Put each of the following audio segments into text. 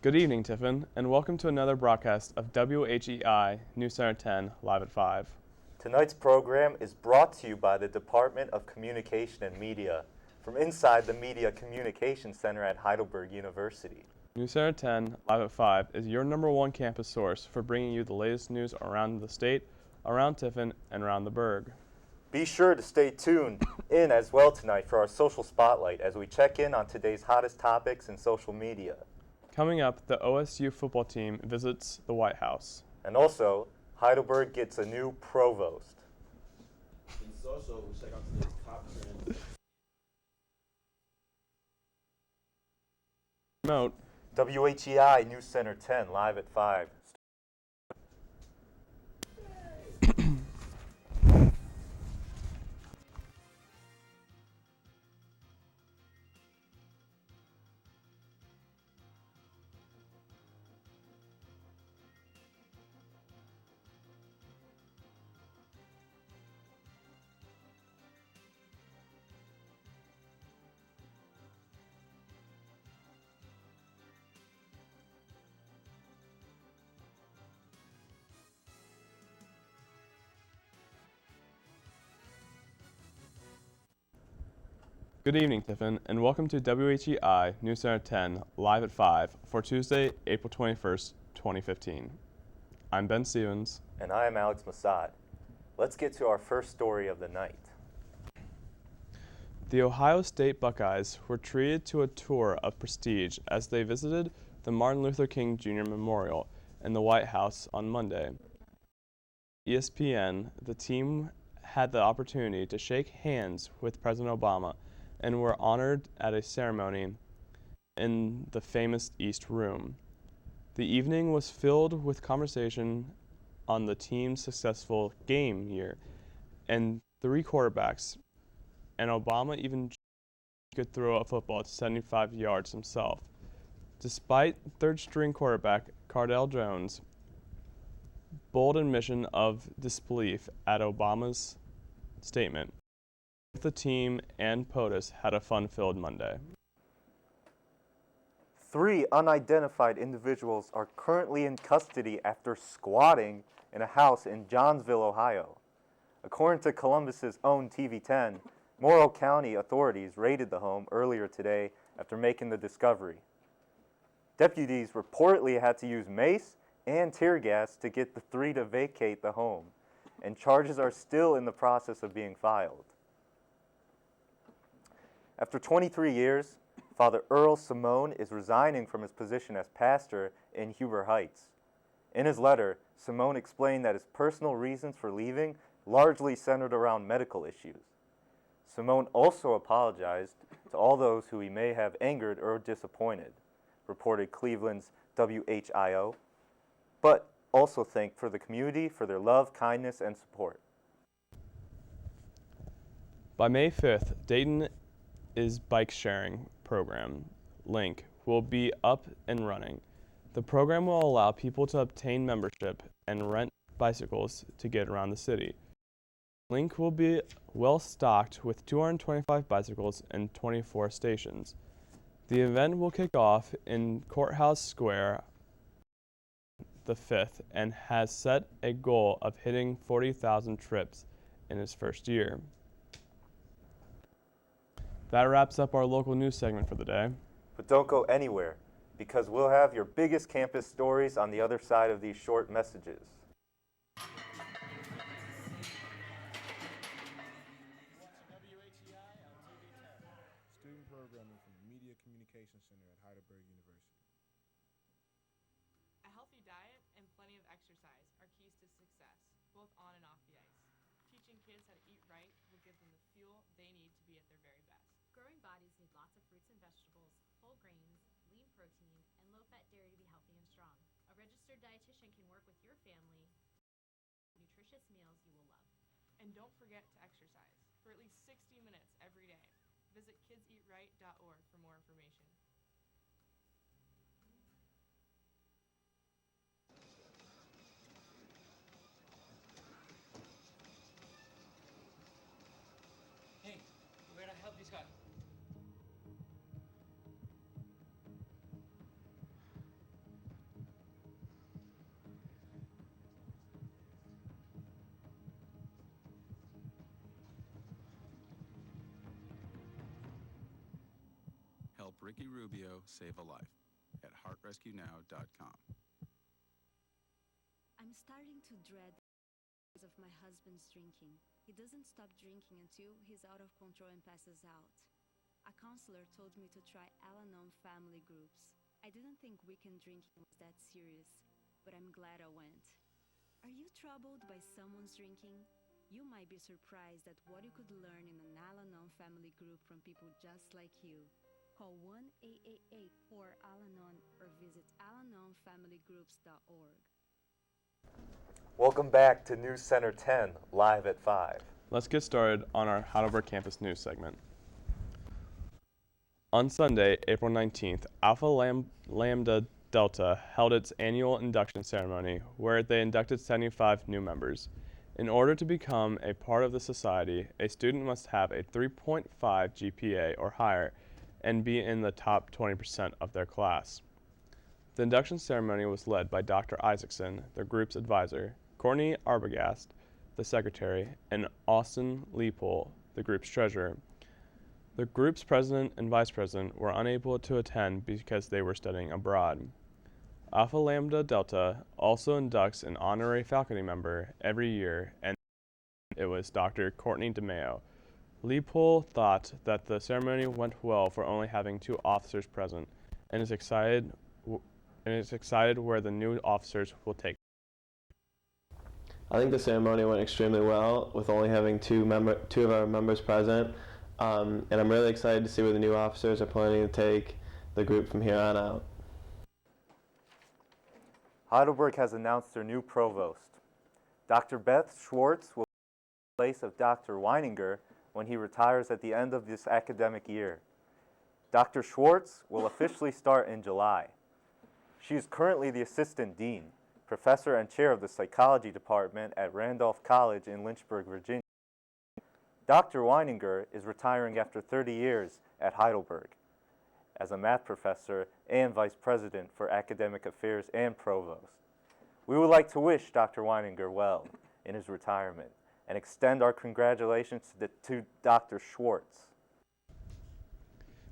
Good evening, Tiffin, and welcome to another broadcast of WHEI News Center 10 Live at 5. Tonight's program is brought to you by the Department of Communication and Media from inside the Media Communication Center at Heidelberg University. News Center 10 Live at 5 is your number one campus source for bringing you the latest news around the state, around Tiffin, and around the Berg. Be sure to stay tuned in as well tonight for our social spotlight as we check in on today's hottest topics in social media. Coming up, the OSU football team visits the White House. And also, Heidelberg gets a new provost. In social, we'll check out today's top trends. Remote, WHEI News Center 10 live at 5. Good evening, Tiffin, and welcome to WHEI News Center 10 Live at 5 for Tuesday, April 21st, 2015. I'm Ben Stevens. And I am Alex Massad. Let's get to our first story of the night. The Ohio State Buckeyes were treated to a tour of prestige as they visited the Martin Luther King Jr. Memorial in the White House on Monday. ESPN, the team had the opportunity to shake hands with President Obama and were honored at a ceremony in the famous East Room. The evening was filled with conversation on the team's successful game year and three quarterbacks, and Obama even could throw a football to 75 yards himself. Despite third-string quarterback Cardell Jones' bold admission of disbelief at Obama's statement, the team and POTUS had a fun-filled Monday. 3 unidentified individuals are currently in custody after squatting in a house in Johnsville, Ohio. According to Columbus's own TV10, Morrow County authorities raided the home earlier today after making the discovery. Deputies reportedly had to use mace and tear gas to get the 3 to vacate the home, and charges are still in the process of being filed. After 23 years, Father Earl Simone is resigning from his position as pastor in Huber Heights. In his letter, Simone explained that his personal reasons for leaving largely centered around medical issues. Simone also apologized to all those who he may have angered or disappointed, reported Cleveland's WHIO, but also thanked for the community for their love, kindness, and support. By May 5th, Dayton's bike sharing program, Link, will be up and running. The program will allow people to obtain membership and rent bicycles to get around the city. Link will be well stocked with 225 bicycles and 24 stations. The event will kick off in Courthouse Square the 5th and has set a goal of hitting 40,000 trips in its first year. That wraps up our local news segment for the day. But don't go anywhere, because we'll have your biggest campus stories on the other side of these short messages. Student programming from the Media Communication Center at Heidelberg University. A healthy diet and plenty of exercise are keys to success, both on and off the ice. Teaching kids how to eat right will give them the fuel they need to be at their very best. Growing bodies need lots of fruits and vegetables, whole grains, lean protein, and low-fat dairy to be healthy and strong. A registered dietitian can work with your family nutritious meals you will love. And don't forget to exercise for at least 60 minutes every day. Visit kidseatright.org for more information. Hey, where'd I help this guy? help Ricky Rubio save a life at heartrescuenow.com. I'm starting to dread the because of my husband's drinking. He doesn't stop drinking until he's out of control and passes out. A counselor told me to try Al-Anon family groups. I didn't think weekend drinking was that serious, but I'm glad I went. Are you troubled by someone's drinking? You might be surprised at what you could learn in an Al-Anon family group from people just like you. Call 1-888-4-AL-ANON or visit alanonfamilygroups.org. Welcome back to News Center 10, live at 5. Let's get started on our Heidelberg Campus News segment. On Sunday, April 19th, Alpha Lambda Delta held its annual induction ceremony where they inducted 75 new members. In order to become a part of the society, a student must have a 3.5 GPA or higher and be in the top 20% of their class. The induction ceremony was led by Dr. Isaacson, the group's advisor, Courtney Arbogast, the secretary, and Austin Leopold, the group's treasurer. The group's president and vice president were unable to attend because they were studying abroad. Alpha Lambda Delta also inducts an honorary faculty member every year, and it was Dr. Courtney DeMeo. Leopold thought that the ceremony went well for only having 2 officers present, and is excited where the new officers will take. I think the ceremony went extremely well with only having two of our members present, and I'm really excited to see where the new officers are planning to take the group from here on out. Heidelberg has announced their new provost. Dr. Beth Schwartz will take the place of Dr. Weininger when he retires at the end of this academic year. Dr. Schwartz will officially start in July. She is currently the assistant dean, professor and chair of the psychology department at Randolph College in Lynchburg, Virginia. Dr. Weininger is retiring after 30 years at Heidelberg as a math professor and vice president for academic affairs and provost. We would like to wish Dr. Weininger well in his retirement and extend our congratulations to Dr. Schwartz.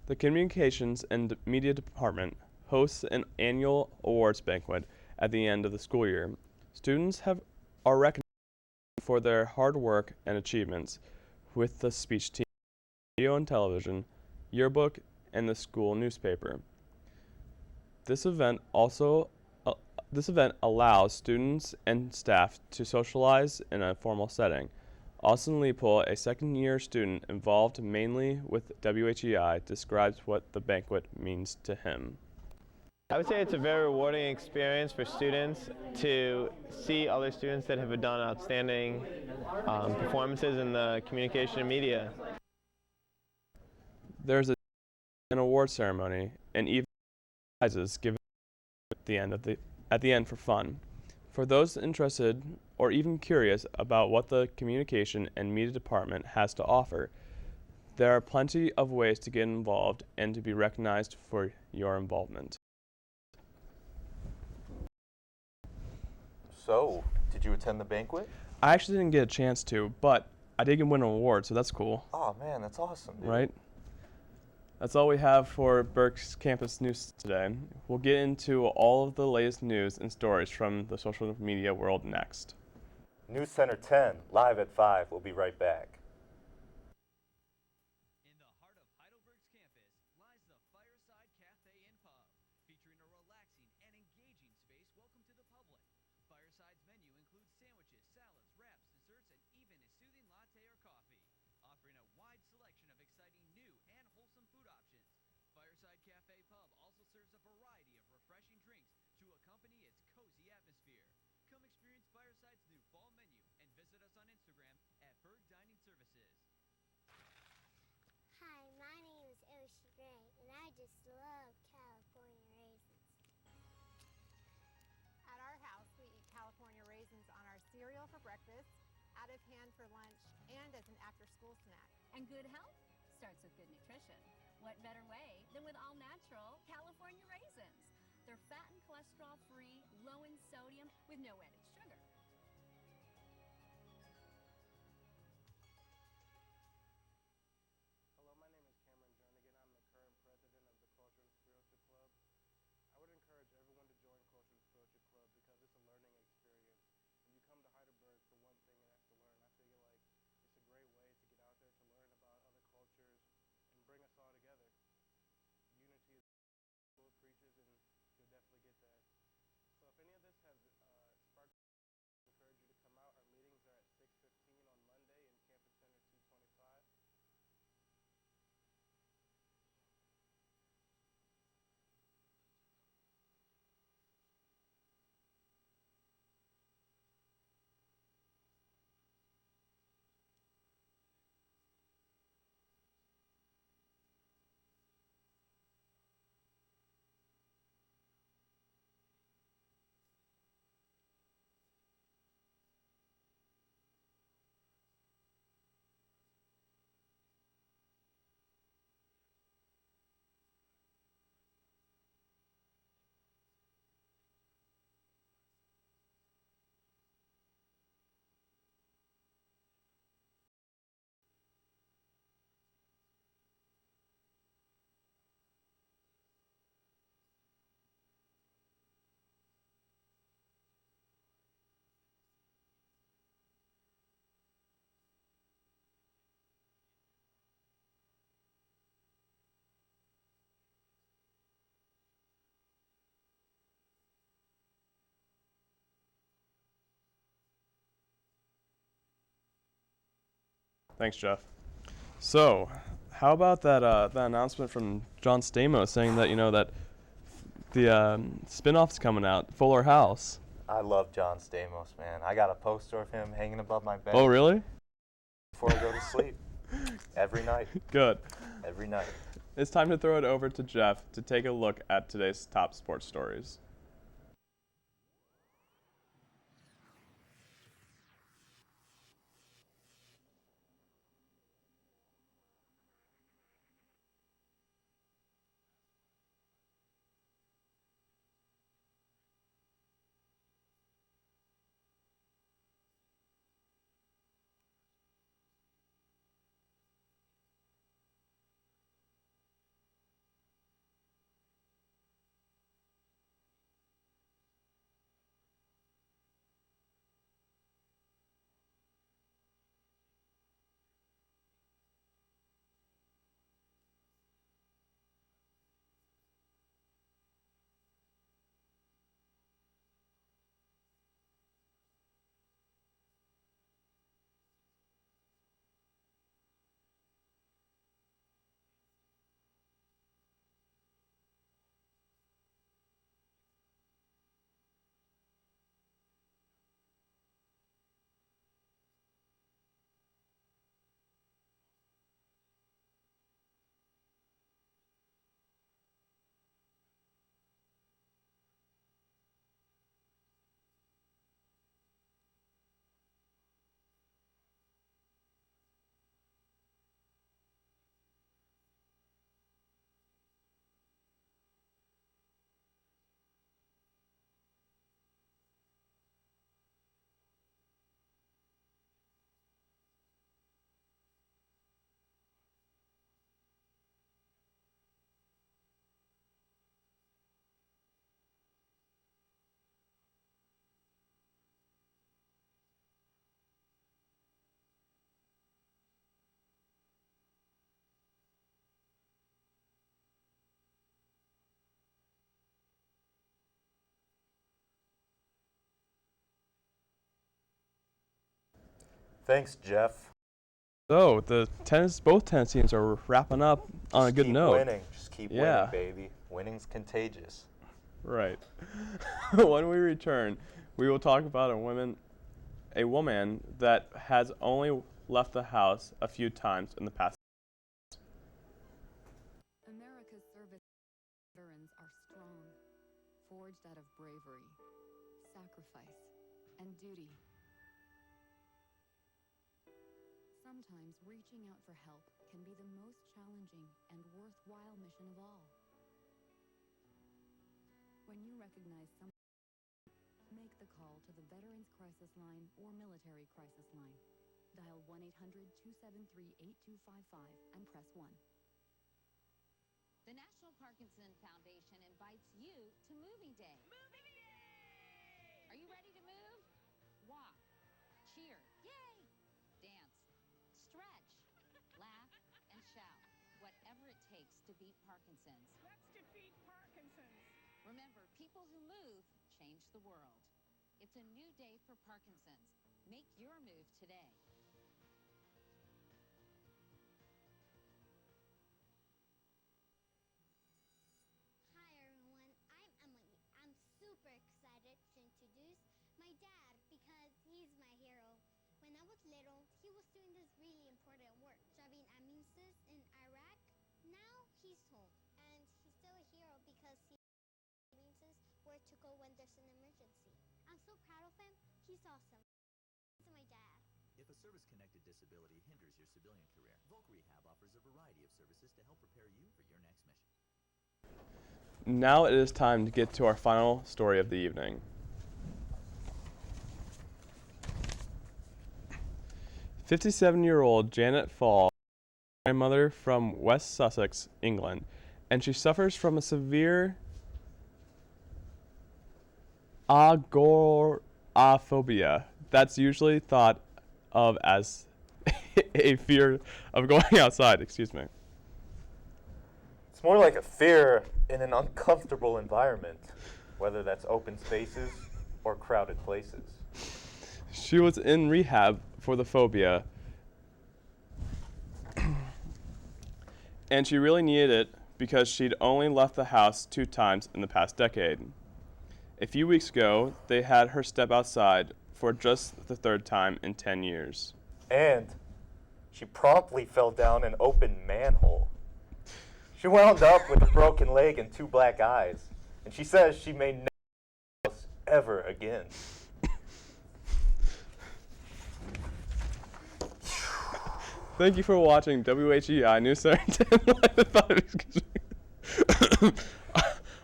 The Communications and Media Department hosts an annual awards banquet at the end of the school year. Students are recognized for their hard work and achievements with the speech team, radio and television, yearbook, and the school newspaper. This event allows students and staff to socialize in a formal setting. Austin Leopold, a second-year student involved mainly with WHEI, describes what the banquet means to him. I would say it's a very rewarding experience for students to see other students that have done outstanding performances in the communication and media. There's an award ceremony and even prizes given at the end for fun. For those interested or even curious about what the Communication and Media Department has to offer, there are plenty of ways to get involved and to be recognized for your involvement. So, did you attend the banquet? I actually didn't get a chance to, but I did win an award, so that's cool. Oh man, that's awesome, dude. Right? That's all we have for Berk's Campus News today. We'll get into all of the latest news and stories from the social media world next. News Center 10, live at 5. We'll be right back. In the heart of Heidelberg's campus lies the Fireside Cafe and Pub, featuring a relaxing and engaging space welcome to the public. Fireside's menu includes sandwiches, salads, wraps, desserts, and even a soothing latte or coffee, offering a wide selection of exciting new and wholesome food options. Fireside Cafe Pub also serves a variety of refreshing drinks to accompany its cozy atmosphere. Come experience Fireside's new fall menu and visit us on Instagram at Berg Dining Services. Hi, my name is Oshi Gray, and I just love California raisins. At our house, we eat California raisins on our cereal for breakfast, out of hand for lunch, and as an after-school snack. And good health starts with good nutrition. What better way than with all-natural California raisins? They're fat and cholesterol-free, low in sodium, with no added sugar. Hello, my name is Cameron Jernigan. I'm the current president of the Thanks, Jeff. So, how about that announcement from John Stamos saying that that the spin-off's coming out, Fuller House? I love John Stamos, man. I got a poster of him hanging above my bed. Oh, really? Before I go to sleep. Every night. Good. Every night. It's time to throw it over to Jeff to take a look at today's top sports stories. Thanks, Jeff. So both tennis teams are wrapping up on a good note. Just keep winning, baby. Winning's contagious. Right. When we return, we will talk about a woman that has only left the house a few times in the past. America's service veterans are strong, forged out of bravery, sacrifice, and duty. Sometimes reaching out for help can be the most challenging and worthwhile mission of all. When you recognize someone, make the call to the Veterans Crisis Line or Military Crisis Line. Dial 1-800-273-8255 and press 1. The National Parkinson Foundation invites you to Moving Day. Moving Day! Are you ready to move? Walk, cheer, yay! Dance, stretch, laugh, and shout. Whatever it takes to beat Parkinson's. Let's defeat Parkinson's. Remember, people who move change the world. It's a new day for Parkinson's. Make your move today. Hi everyone, I'm Emily. I'm super excited to introduce my dad because he's my hero. When I was little, he was doing this really important work, driving ambulances in Iraq. Now he's home, and he's still a hero because he knows where to go when there's an emergency. I'm so proud of him. He's awesome. He's my dad. If a service-connected disability hinders your civilian career, WHEI offers a variety of services to help prepare you for your next mission. Now it is time to get to our final story of the evening. 57-year-old Janet Fall, grandmother from West Sussex, England, and she suffers from a severe agoraphobia that's usually thought of as a fear of going outside. Excuse me. It's more like a fear in an uncomfortable environment, whether that's open spaces or crowded places. She was in rehab for the phobia And she really needed it because she'd only left the house 2 times in the past decade. A few weeks ago, they had her step outside for just the 3rd time in 10 years. And she promptly fell down an open manhole. She wound up with a broken leg and 2 black eyes, and she says she may never do this ever again. Thank you for watching WHEI News Center 10 Live at 5.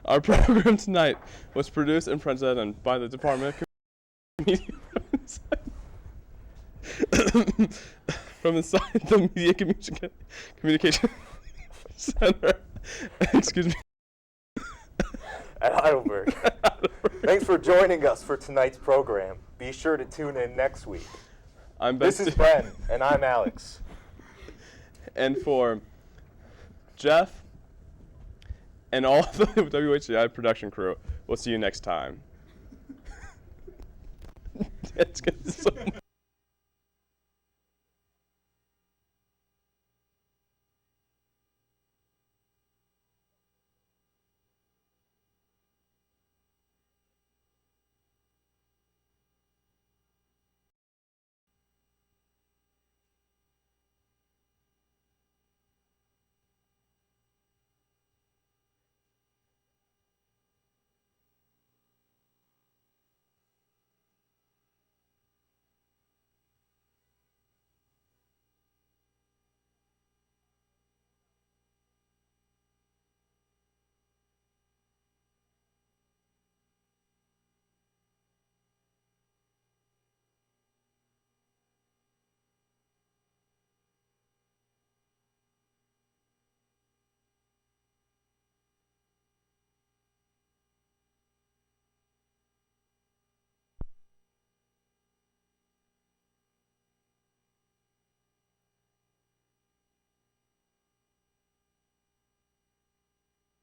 Our program tonight was produced and presented by the Department of Media from inside the Media Communication Center. Excuse me. At Heidelberg. Thanks for joining us for tonight's program. Be sure to tune in next week. This is Ben, and I'm Alex. And for Jeff and all the WHEI production crew, we'll see you next time. It's good.